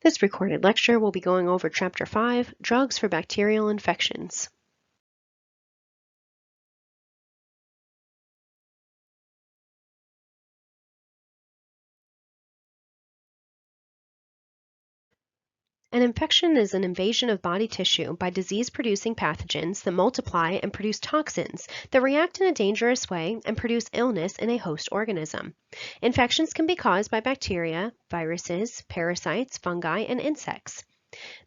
This recorded lecture will be going over Chapter 5, Drugs for Bacterial Infections. An infection is an invasion of body tissue by disease-producing pathogens that multiply and produce toxins that react in a dangerous way and produce illness in a host organism. Infections can be caused by bacteria, viruses, parasites, fungi, and insects.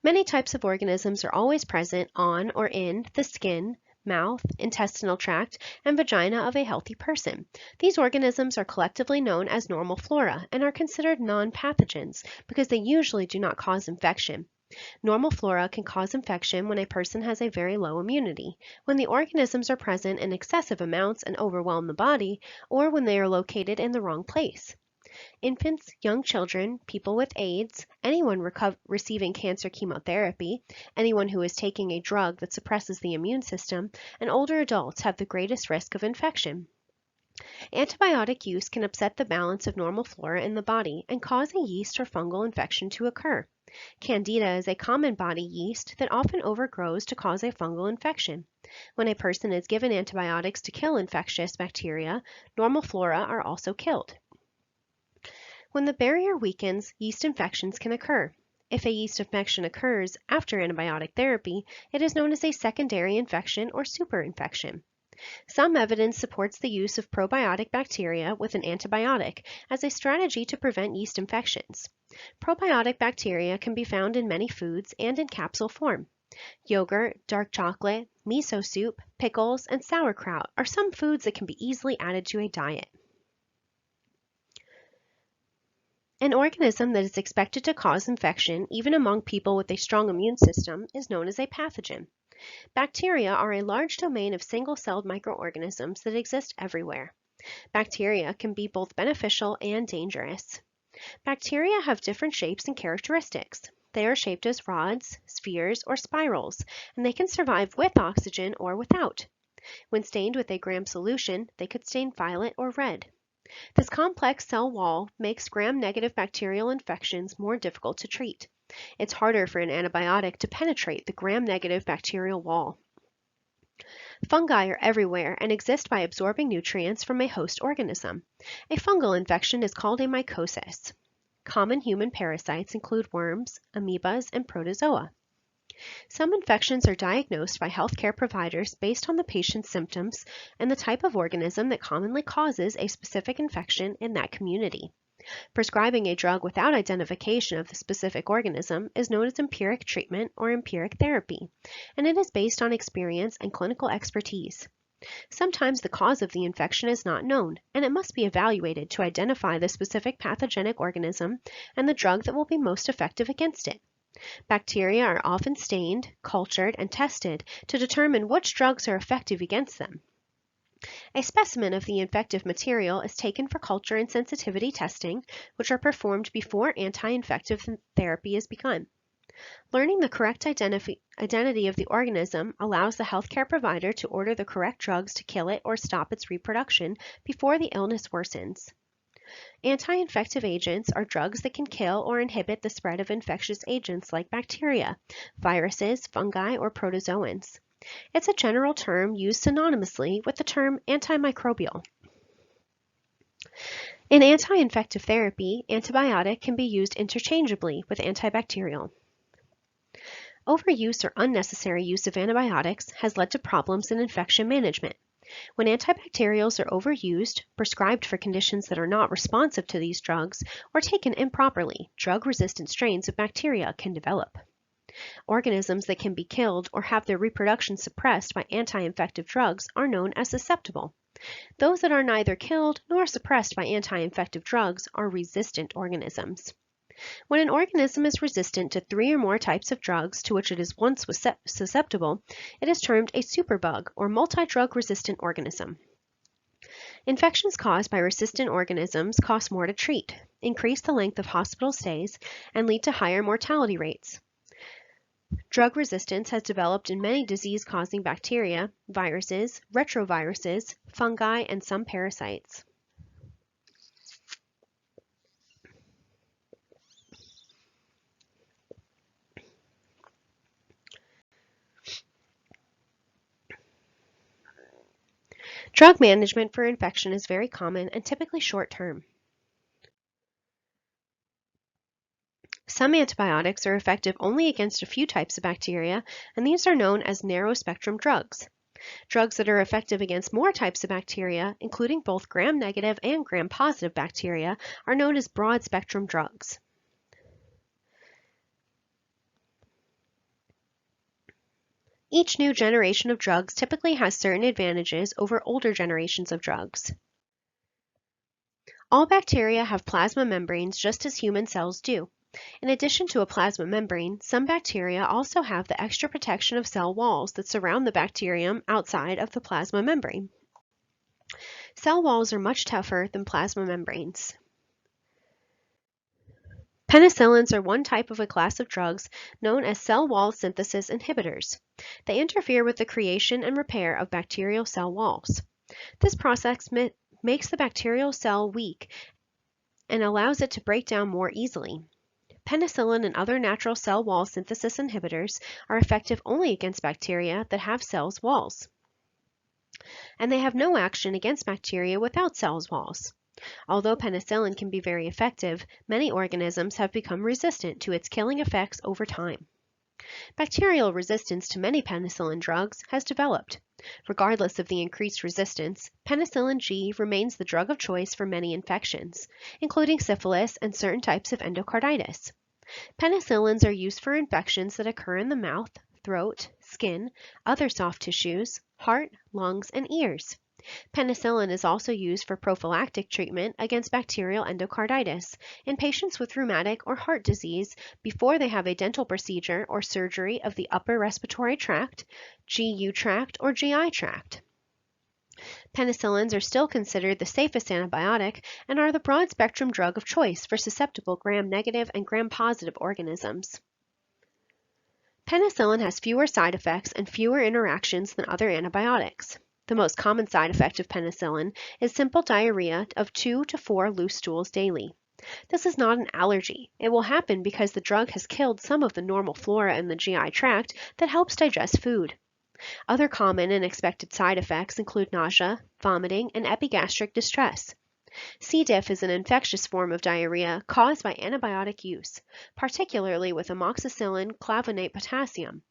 Many types of organisms are always present on or in the skin, mouth, intestinal tract, and vagina of a healthy person. These organisms are collectively known as normal flora and are considered non-pathogens because they usually do not cause infection. Normal flora can cause infection when a person has a very low immunity, when the organisms are present in excessive amounts and overwhelm the body, or when they are located in the wrong place. Infants, young children, people with AIDS, anyone receiving cancer chemotherapy, anyone who is taking a drug that suppresses the immune system, and older adults have the greatest risk of infection. Antibiotic use can upset the balance of normal flora in the body and cause a yeast or fungal infection to occur. Candida is a common body yeast that often overgrows to cause a fungal infection. When a person is given antibiotics to kill infectious bacteria, normal flora are also killed. When the barrier weakens, yeast infections can occur. If a yeast infection occurs after antibiotic therapy, it is known as a secondary infection or superinfection. Some evidence supports the use of probiotic bacteria with an antibiotic as a strategy to prevent yeast infections. Probiotic bacteria can be found in many foods and in capsule form. Yogurt, dark chocolate, miso soup, pickles, and sauerkraut are some foods that can be easily added to a diet. An organism that is expected to cause infection, even among people with a strong immune system, is known as a pathogen. Bacteria are a large domain of single-celled microorganisms that exist everywhere. Bacteria can be both beneficial and dangerous. Bacteria have different shapes and characteristics. They are shaped as rods, spheres, or spirals, and they can survive with oxygen or without. When stained with a Gram solution, they could stain violet or red. This complex cell wall makes gram-negative bacterial infections more difficult to treat. It's harder for an antibiotic to penetrate the gram-negative bacterial wall. Fungi are everywhere and exist by absorbing nutrients from a host organism. A fungal infection is called a mycosis. Common human parasites include worms, amoebas, and protozoa. Some infections are diagnosed by healthcare providers based on the patient's symptoms and the type of organism that commonly causes a specific infection in that community. Prescribing a drug without identification of the specific organism is known as empiric treatment or empiric therapy, and it is based on experience and clinical expertise. Sometimes the cause of the infection is not known, and it must be evaluated to identify the specific pathogenic organism and the drug that will be most effective against it. Bacteria are often stained, cultured, and tested to determine which drugs are effective against them. A specimen of the infective material is taken for culture and sensitivity testing, which are performed before anti-infective therapy is begun. Learning the correct identity of the organism allows the healthcare provider to order the correct drugs to kill it or stop its reproduction before the illness worsens. Anti-infective agents are drugs that can kill or inhibit the spread of infectious agents like bacteria, viruses, fungi, or protozoans. It's a general term used synonymously with the term antimicrobial. In anti-infective therapy, antibiotic can be used interchangeably with antibacterial. Overuse or unnecessary use of antibiotics has led to problems in infection management. When antibacterials are overused, prescribed for conditions that are not responsive to these drugs, or taken improperly, drug-resistant strains of bacteria can develop. Organisms that can be killed or have their reproduction suppressed by anti-infective drugs are known as susceptible. Those that are neither killed nor suppressed by anti-infective drugs are resistant organisms. When an organism is resistant to 3 or more types of drugs to which it is once susceptible, it is termed a superbug or multi-drug resistant organism. Infections caused by resistant organisms cost more to treat, increase the length of hospital stays, and lead to higher mortality rates. Drug resistance has developed in many disease-causing bacteria, viruses, retroviruses, fungi, and some parasites. Drug management for infection is very common and typically short-term. Some antibiotics are effective only against a few types of bacteria, and these are known as narrow-spectrum drugs. Drugs that are effective against more types of bacteria, including both gram-negative and gram-positive bacteria, are known as broad-spectrum drugs. Each new generation of drugs typically has certain advantages over older generations of drugs. All bacteria have plasma membranes just as human cells do. In addition to a plasma membrane, some bacteria also have the extra protection of cell walls that surround the bacterium outside of the plasma membrane. Cell walls are much tougher than plasma membranes. Penicillins are one type of a class of drugs known as cell wall synthesis inhibitors. They interfere with the creation and repair of bacterial cell walls. This process makes the bacterial cell weak and allows it to break down more easily. Penicillin and other natural cell wall synthesis inhibitors are effective only against bacteria that have cells walls, and they have no action against bacteria without cells walls. Although penicillin can be very effective, many organisms have become resistant to its killing effects over time. Bacterial resistance to many penicillin drugs has developed. Regardless of the increased resistance, penicillin G remains the drug of choice for many infections, including syphilis and certain types of endocarditis. Penicillins are used for infections that occur in the mouth, throat, skin, other soft tissues, heart, lungs, and ears. Penicillin is also used for prophylactic treatment against bacterial endocarditis in patients with rheumatic or heart disease before they have a dental procedure or surgery of the upper respiratory tract, GU tract, or GI tract. Penicillins are still considered the safest antibiotic and are the broad-spectrum drug of choice for susceptible gram-negative and gram-positive organisms. Penicillin has fewer side effects and fewer interactions than other antibiotics. The most common side effect of penicillin is simple diarrhea of 2 to 4 loose stools daily. This is not an allergy. It will happen because the drug has killed some of the normal flora in the GI tract that helps digest food. Other common and expected side effects include nausea, vomiting, and epigastric distress. C. diff is an infectious form of diarrhea caused by antibiotic use, particularly with amoxicillin clavonate potassium.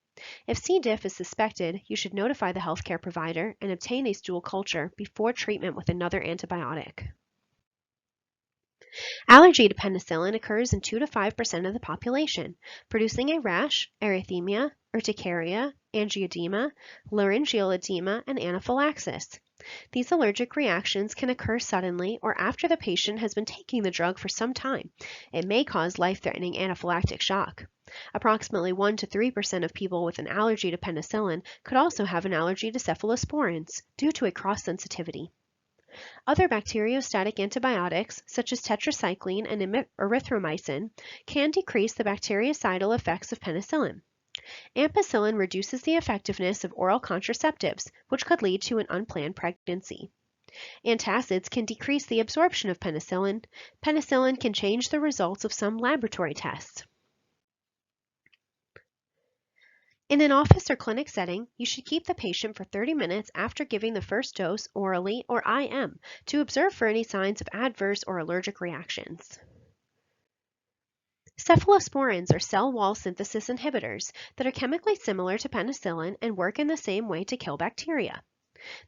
If C. diff is suspected, you should notify the healthcare provider and obtain a stool culture before treatment with another antibiotic. Allergy to penicillin occurs in 2 to 5% of the population, producing a rash, erythema, urticaria, angioedema, laryngeal edema, and anaphylaxis. These allergic reactions can occur suddenly or after the patient has been taking the drug for some time. It may cause life-threatening anaphylactic shock. Approximately 1 to 3% of people with an allergy to penicillin could also have an allergy to cephalosporins due to a cross-sensitivity. Other bacteriostatic antibiotics, such as tetracycline and erythromycin, can decrease the bactericidal effects of penicillin. Ampicillin reduces the effectiveness of oral contraceptives, which could lead to an unplanned pregnancy. Antacids can decrease the absorption of penicillin. Penicillin can change the results of some laboratory tests. In an office or clinic setting, you should keep the patient for 30 minutes after giving the first dose orally or IM to observe for any signs of adverse or allergic reactions. Cephalosporins are cell wall synthesis inhibitors that are chemically similar to penicillin and work in the same way to kill bacteria.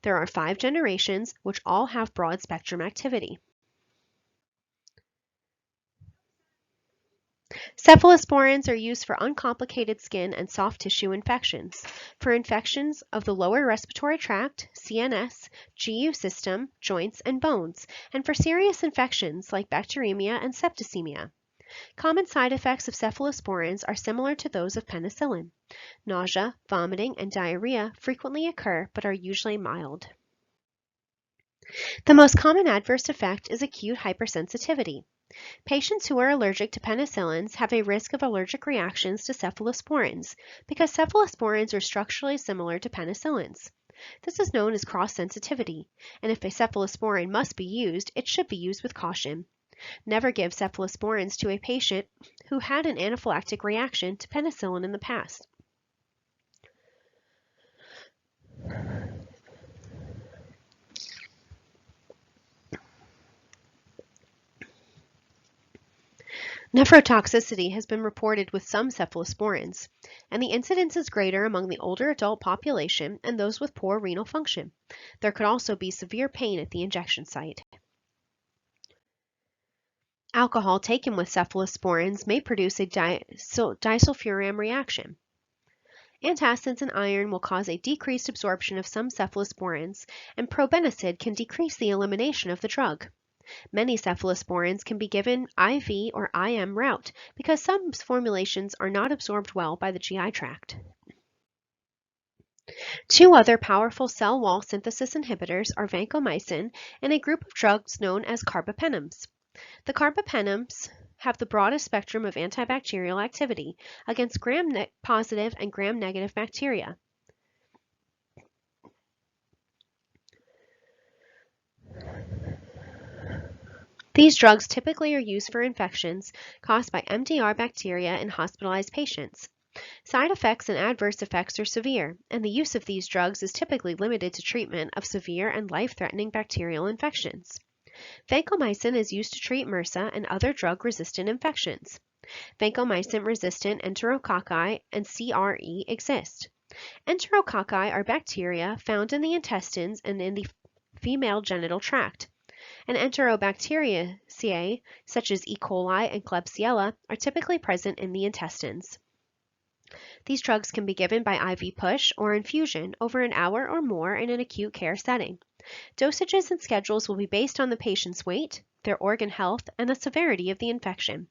There are 5 generations, which all have broad-spectrum activity. Cephalosporins are used for uncomplicated skin and soft tissue infections, for infections of the lower respiratory tract, CNS, GU system, joints, and bones, and for serious infections like bacteremia and septicemia. Common side effects of cephalosporins are similar to those of penicillin. Nausea, vomiting, and diarrhea frequently occur but are usually mild. The most common adverse effect is acute hypersensitivity. Patients who are allergic to penicillins have a risk of allergic reactions to cephalosporins because cephalosporins are structurally similar to penicillins. This is known as cross-sensitivity, and if a cephalosporin must be used, it should be used with caution. Never give cephalosporins to a patient who had an anaphylactic reaction to penicillin in the past. Nephrotoxicity has been reported with some cephalosporins, and the incidence is greater among the older adult population and those with poor renal function. There could also be severe pain at the injection site. Alcohol taken with cephalosporins may produce a disulfiram reaction. Antacids and iron will cause a decreased absorption of some cephalosporins, and probenecid can decrease the elimination of the drug. Many cephalosporins can be given IV or IM route because some formulations are not absorbed well by the GI tract. Two other powerful cell wall synthesis inhibitors are vancomycin and a group of drugs known as carbapenems. The carbapenems have the broadest spectrum of antibacterial activity against gram-positive and gram-negative bacteria. These drugs typically are used for infections caused by MDR bacteria in hospitalized patients. Side effects and adverse effects are severe, and the use of these drugs is typically limited to treatment of severe and life-threatening bacterial infections. Vancomycin is used to treat MRSA and other drug-resistant infections. Vancomycin-resistant enterococci and CRE exist. Enterococci are bacteria found in the intestines and in the female genital tract. And Enterobacteriaceae, such as E. coli and Klebsiella, are typically present in the intestines. These drugs can be given by IV push or infusion over an hour or more in an acute care setting. Dosages and schedules will be based on the patient's weight, their organ health, and the severity of the infection.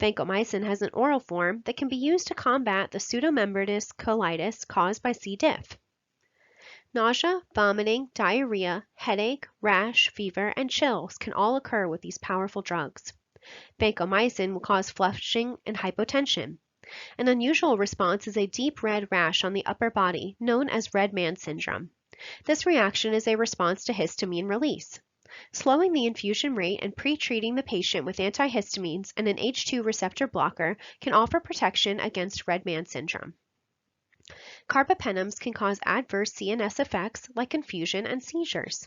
Vancomycin has an oral form that can be used to combat the pseudomembranous colitis caused by C. diff. Nausea, vomiting, diarrhea, headache, rash, fever, and chills can all occur with these powerful drugs. Vancomycin will cause flushing and hypotension. An unusual response is a deep red rash on the upper body, known as red man syndrome. This reaction is a response to histamine release. Slowing the infusion rate and pre-treating the patient with antihistamines and an H2 receptor blocker can offer protection against red man syndrome. Carbapenems can cause adverse CNS effects like confusion and seizures.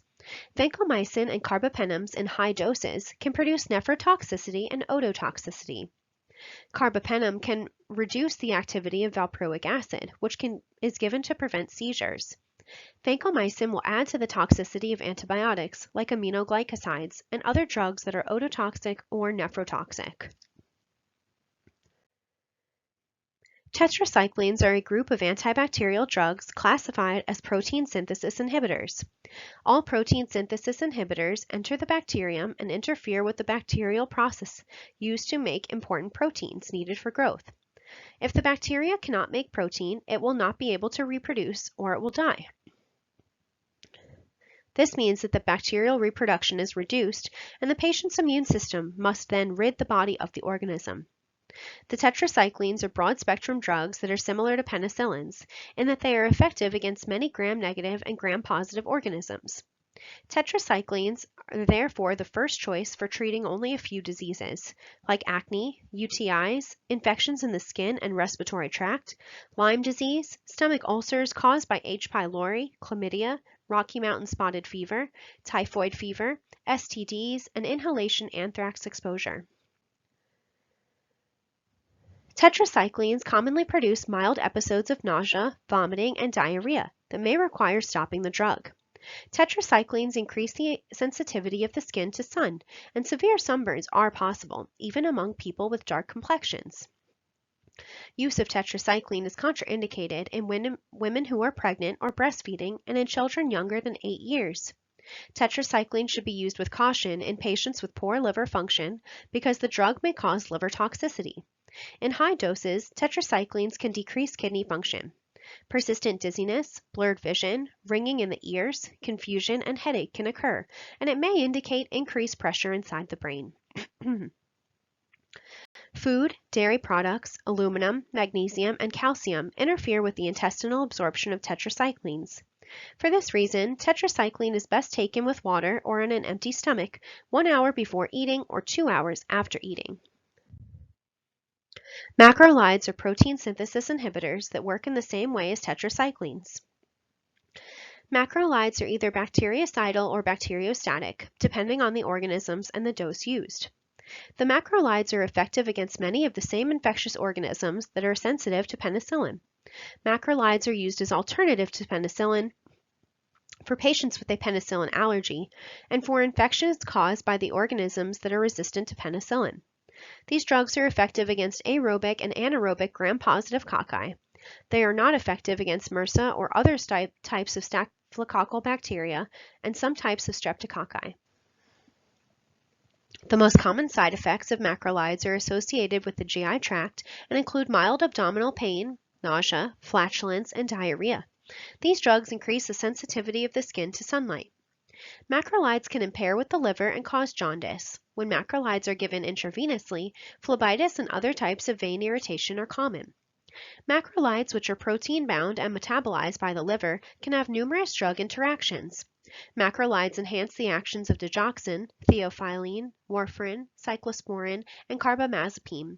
Vancomycin and carbapenems in high doses can produce nephrotoxicity and ototoxicity. Carbapenem can reduce the activity of valproic acid, which is given to prevent seizures. Vancomycin will add to the toxicity of antibiotics like aminoglycosides and other drugs that are ototoxic or nephrotoxic. Tetracyclines are a group of antibacterial drugs classified as protein synthesis inhibitors. All protein synthesis inhibitors enter the bacterium and interfere with the bacterial process used to make important proteins needed for growth. If the bacteria cannot make protein, it will not be able to reproduce or it will die. This means that the bacterial reproduction is reduced and the patient's immune system must then rid the body of the organism. The tetracyclines are broad-spectrum drugs that are similar to penicillins in that they are effective against many gram-negative and gram-positive organisms. Tetracyclines are therefore the first choice for treating only a few diseases, like acne, UTIs, infections in the skin and respiratory tract, Lyme disease, stomach ulcers caused by H. pylori, chlamydia, Rocky Mountain spotted fever, typhoid fever, STDs, and inhalation anthrax exposure. Tetracyclines commonly produce mild episodes of nausea, vomiting, and diarrhea that may require stopping the drug. Tetracyclines increase the sensitivity of the skin to sun, and severe sunburns are possible, even among people with dark complexions. Use of tetracycline is contraindicated in women who are pregnant or breastfeeding and in children younger than 8 years. Tetracycline should be used with caution in patients with poor liver function because the drug may cause liver toxicity. In high doses, tetracyclines can decrease kidney function. Persistent dizziness, blurred vision, ringing in the ears, confusion, and headache can occur, and it may indicate increased pressure inside the brain. Food, dairy products, aluminum, magnesium, and calcium interfere with the intestinal absorption of tetracyclines. For this reason, tetracycline is best taken with water or on an empty stomach 1 hour before eating or 2 hours after eating. Macrolides are protein synthesis inhibitors that work in the same way as tetracyclines. Macrolides are either bactericidal or bacteriostatic, depending on the organisms and the dose used. The macrolides are effective against many of the same infectious organisms that are sensitive to penicillin. Macrolides are used as alternative to penicillin for patients with a penicillin allergy and for infections caused by the organisms that are resistant to penicillin. These drugs are effective against aerobic and anaerobic gram-positive cocci. They are not effective against MRSA or other types of staphylococcal bacteria and some types of streptococci. The most common side effects of macrolides are associated with the GI tract and include mild abdominal pain, nausea, flatulence, and diarrhea. These drugs increase the sensitivity of the skin to sunlight. Macrolides can impair with the liver and cause jaundice. When macrolides are given intravenously, phlebitis and other types of vein irritation are common. Macrolides, which are protein-bound and metabolized by the liver, can have numerous drug interactions. Macrolides enhance the actions of digoxin, theophylline, warfarin, cyclosporin, and carbamazepine.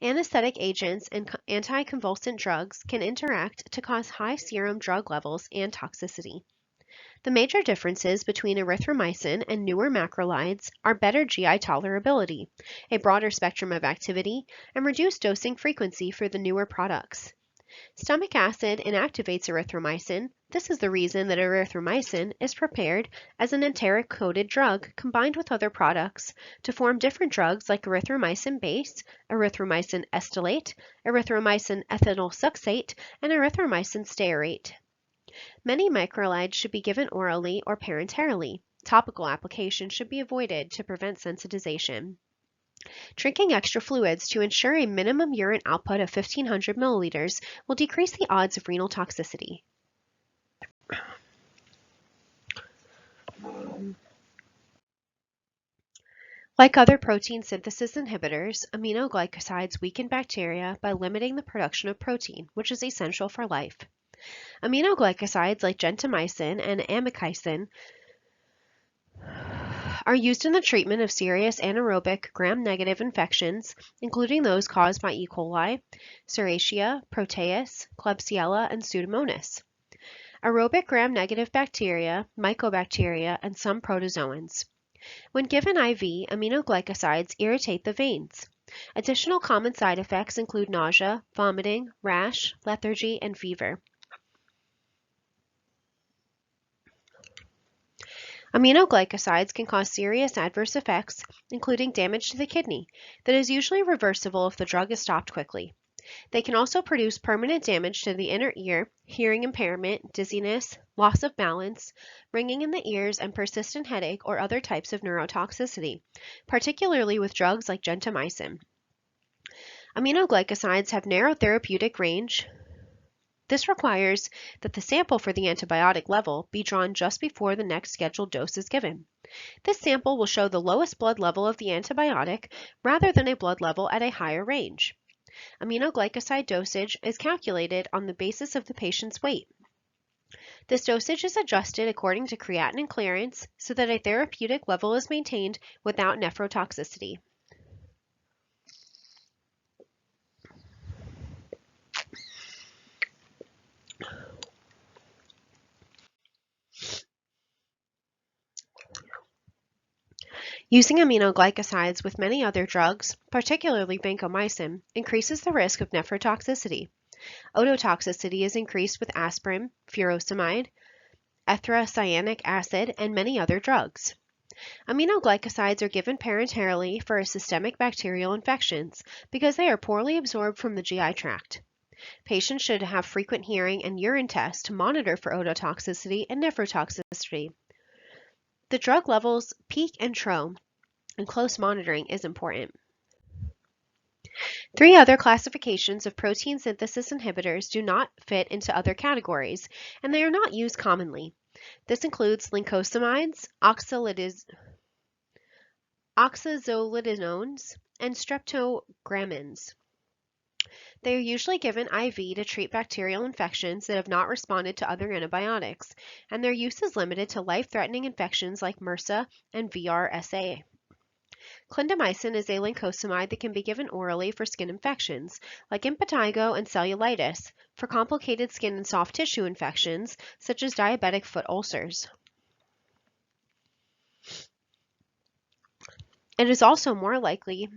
Anesthetic agents and anticonvulsant drugs can interact to cause high serum drug levels and toxicity. The major differences between erythromycin and newer macrolides are better GI tolerability, a broader spectrum of activity, and reduced dosing frequency for the newer products. Stomach acid inactivates erythromycin. This is the reason that erythromycin is prepared as an enteric-coated drug combined with other products to form different drugs like erythromycin base, erythromycin estolate, erythromycin ethinyl succate, and erythromycin stearate. Many macrolides should be given orally or parenterally. Topical application should be avoided to prevent sensitization. Drinking extra fluids to ensure a minimum urine output of 1,500 milliliters will decrease the odds of renal toxicity. Like other protein synthesis inhibitors, aminoglycosides weaken bacteria by limiting the production of protein, which is essential for life. Aminoglycosides like gentamicin and amikacin are used in the treatment of serious anaerobic gram-negative infections, including those caused by E. coli, Serratia, Proteus, Klebsiella, and Pseudomonas. Aerobic gram-negative bacteria, mycobacteria, and some protozoans. When given IV, aminoglycosides irritate the veins. Additional common side effects include nausea, vomiting, rash, lethargy, and fever. Aminoglycosides can cause serious adverse effects, including damage to the kidney, that is usually reversible if the drug is stopped quickly. They can also produce permanent damage to the inner ear, hearing impairment, dizziness, loss of balance, ringing in the ears, and persistent headache or other types of neurotoxicity, particularly with drugs like gentamicin. Aminoglycosides have narrow therapeutic range. This requires that the sample for the antibiotic level be drawn just before the next scheduled dose is given. This sample will show the lowest blood level of the antibiotic rather than a blood level at a higher range. Aminoglycoside dosage is calculated on the basis of the patient's weight. This dosage is adjusted according to creatinine clearance so that a therapeutic level is maintained without nephrotoxicity. Using aminoglycosides with many other drugs, particularly vancomycin, increases the risk of nephrotoxicity. Ototoxicity is increased with aspirin, furosemide, ethracyanic acid, and many other drugs. Aminoglycosides are given parenterally for systemic bacterial infections because they are poorly absorbed from the GI tract. Patients should have frequent hearing and urine tests to monitor for ototoxicity and nephrotoxicity. The drug levels peak and trough, and close monitoring is important. 3 other classifications of protein synthesis inhibitors do not fit into other categories, and they are not used commonly. This includes lincosamides, oxazolidinones, and streptogramins. They are usually given IV to treat bacterial infections that have not responded to other antibiotics, and their use is limited to life-threatening infections like MRSA and VRSA. Clindamycin is a lincosamide that can be given orally for skin infections, like impetigo and cellulitis, for complicated skin and soft tissue infections, such as diabetic foot ulcers. It is also more likely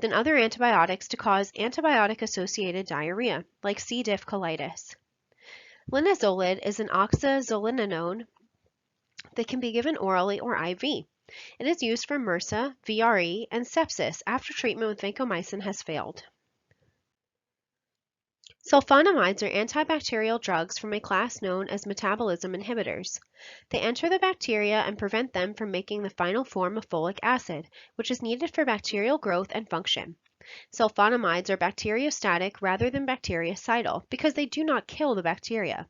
than other antibiotics to cause antibiotic-associated diarrhea, like C. diff colitis. Linezolid is an oxazolidinone that can be given orally or IV. It is used for MRSA, VRE, and sepsis after treatment with vancomycin has failed. Sulfonamides are antibacterial drugs from a class known as metabolism inhibitors. They enter the bacteria and prevent them from making the final form of folic acid, which is needed for bacterial growth and function. Sulfonamides are bacteriostatic rather than bactericidal because they do not kill the bacteria.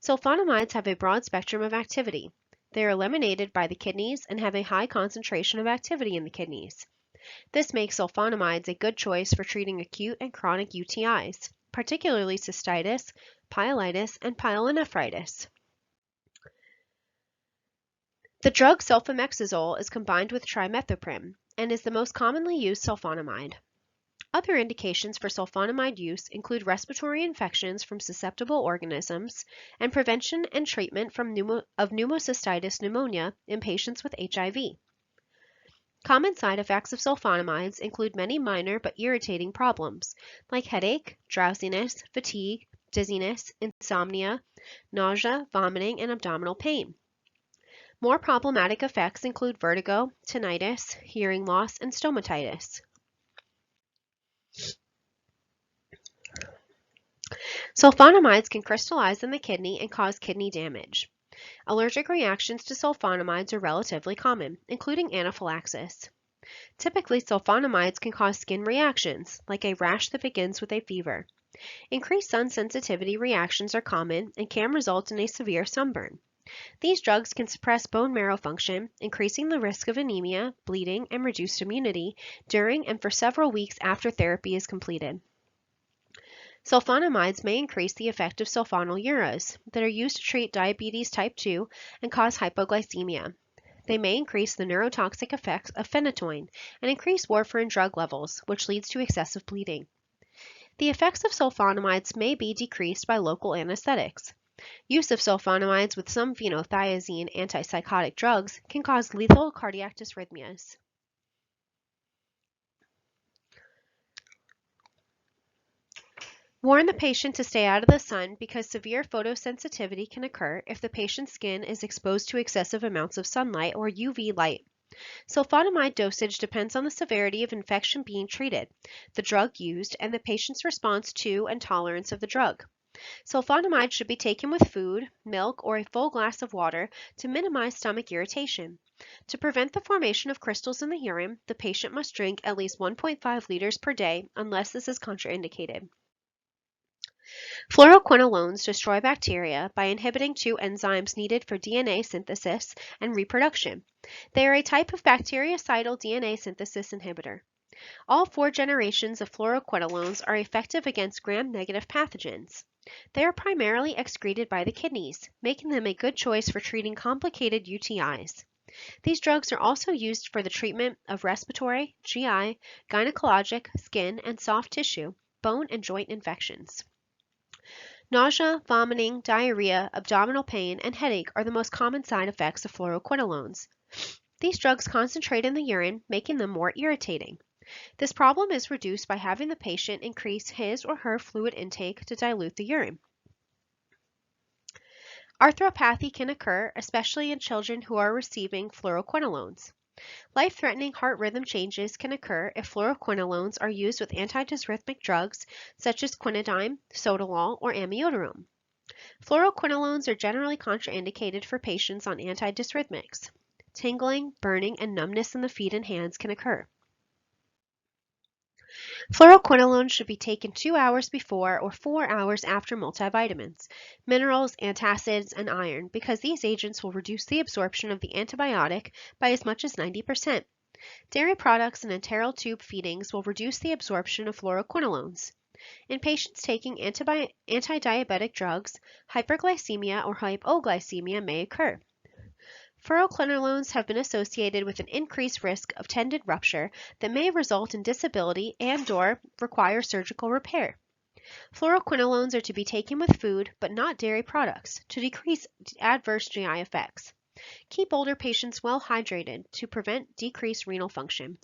Sulfonamides have a broad spectrum of activity. They are eliminated by the kidneys and have a high concentration of activity in the kidneys. This makes sulfonamides a good choice for treating acute and chronic UTIs, particularly cystitis, pyelitis, and pyelonephritis. The drug sulfamethoxazole is combined with trimethoprim and is the most commonly used sulfonamide. Other indications for sulfonamide use include respiratory infections from susceptible organisms and prevention and treatment of pneumocystitis pneumonia in patients with HIV. Common side effects of sulfonamides include many minor but irritating problems, like headache, drowsiness, fatigue, dizziness, insomnia, nausea, vomiting, and abdominal pain. More problematic effects include vertigo, tinnitus, hearing loss, and stomatitis. Sulfonamides can crystallize in the kidney and cause kidney damage. Allergic reactions to sulfonamides are relatively common, including anaphylaxis. Typically, sulfonamides can cause skin reactions, like a rash that begins with a fever. Increased sun sensitivity reactions are common and can result in a severe sunburn. These drugs can suppress bone marrow function, increasing the risk of anemia, bleeding, and reduced immunity during and for several weeks after therapy is completed. Sulfonamides may increase the effect of sulfonylureas that are used to treat diabetes type 2 and cause hypoglycemia. They may increase the neurotoxic effects of phenytoin and increase warfarin drug levels, which leads to excessive bleeding. The effects of sulfonamides may be decreased by local anesthetics. Use of sulfonamides with some phenothiazine antipsychotic drugs can cause lethal cardiac dysrhythmias. Warn the patient to stay out of the sun because severe photosensitivity can occur if the patient's skin is exposed to excessive amounts of sunlight or UV light. Sulfonamide dosage depends on the severity of infection being treated, the drug used, and the patient's response to and tolerance of the drug. Sulfonamide should be taken with food, milk, or a full glass of water to minimize stomach irritation. To prevent the formation of crystals in the urine, the patient must drink at least 1.5 liters per day unless this is contraindicated. Fluoroquinolones destroy bacteria by inhibiting two enzymes needed for DNA synthesis and reproduction. They are a type of bactericidal DNA synthesis inhibitor. All 4 generations of fluoroquinolones are effective against gram-negative pathogens. They are primarily excreted by the kidneys, making them a good choice for treating complicated UTIs. These drugs are also used for the treatment of respiratory, GI, gynecologic, skin, and soft tissue, bone and joint infections. Nausea, vomiting, diarrhea, abdominal pain, and headache are the most common side effects of fluoroquinolones. These drugs concentrate in the urine, making them more irritating. This problem is reduced by having the patient increase his or her fluid intake to dilute the urine. Arthropathy can occur, especially in children who are receiving fluoroquinolones. Life-threatening heart rhythm changes can occur if fluoroquinolones are used with antidysrhythmic drugs such as quinidine, sotalol, or amiodarone. Fluoroquinolones are generally contraindicated for patients on antidysrhythmics. Tingling, burning, and numbness in the feet and hands can occur. Fluoroquinolones should be taken 2 hours before or 4 hours after multivitamins, minerals, antacids, and iron because these agents will reduce the absorption of the antibiotic by as much as 90%. Dairy products and enteral tube feedings will reduce the absorption of fluoroquinolones. In patients taking anti-diabetic drugs, hyperglycemia or hypoglycemia may occur. Fluoroquinolones have been associated with an increased risk of tendon rupture that may result in disability and/or require surgical repair. Fluoroquinolones are to be taken with food, but not dairy products, to decrease adverse GI effects. Keep older patients well hydrated to prevent decreased renal function.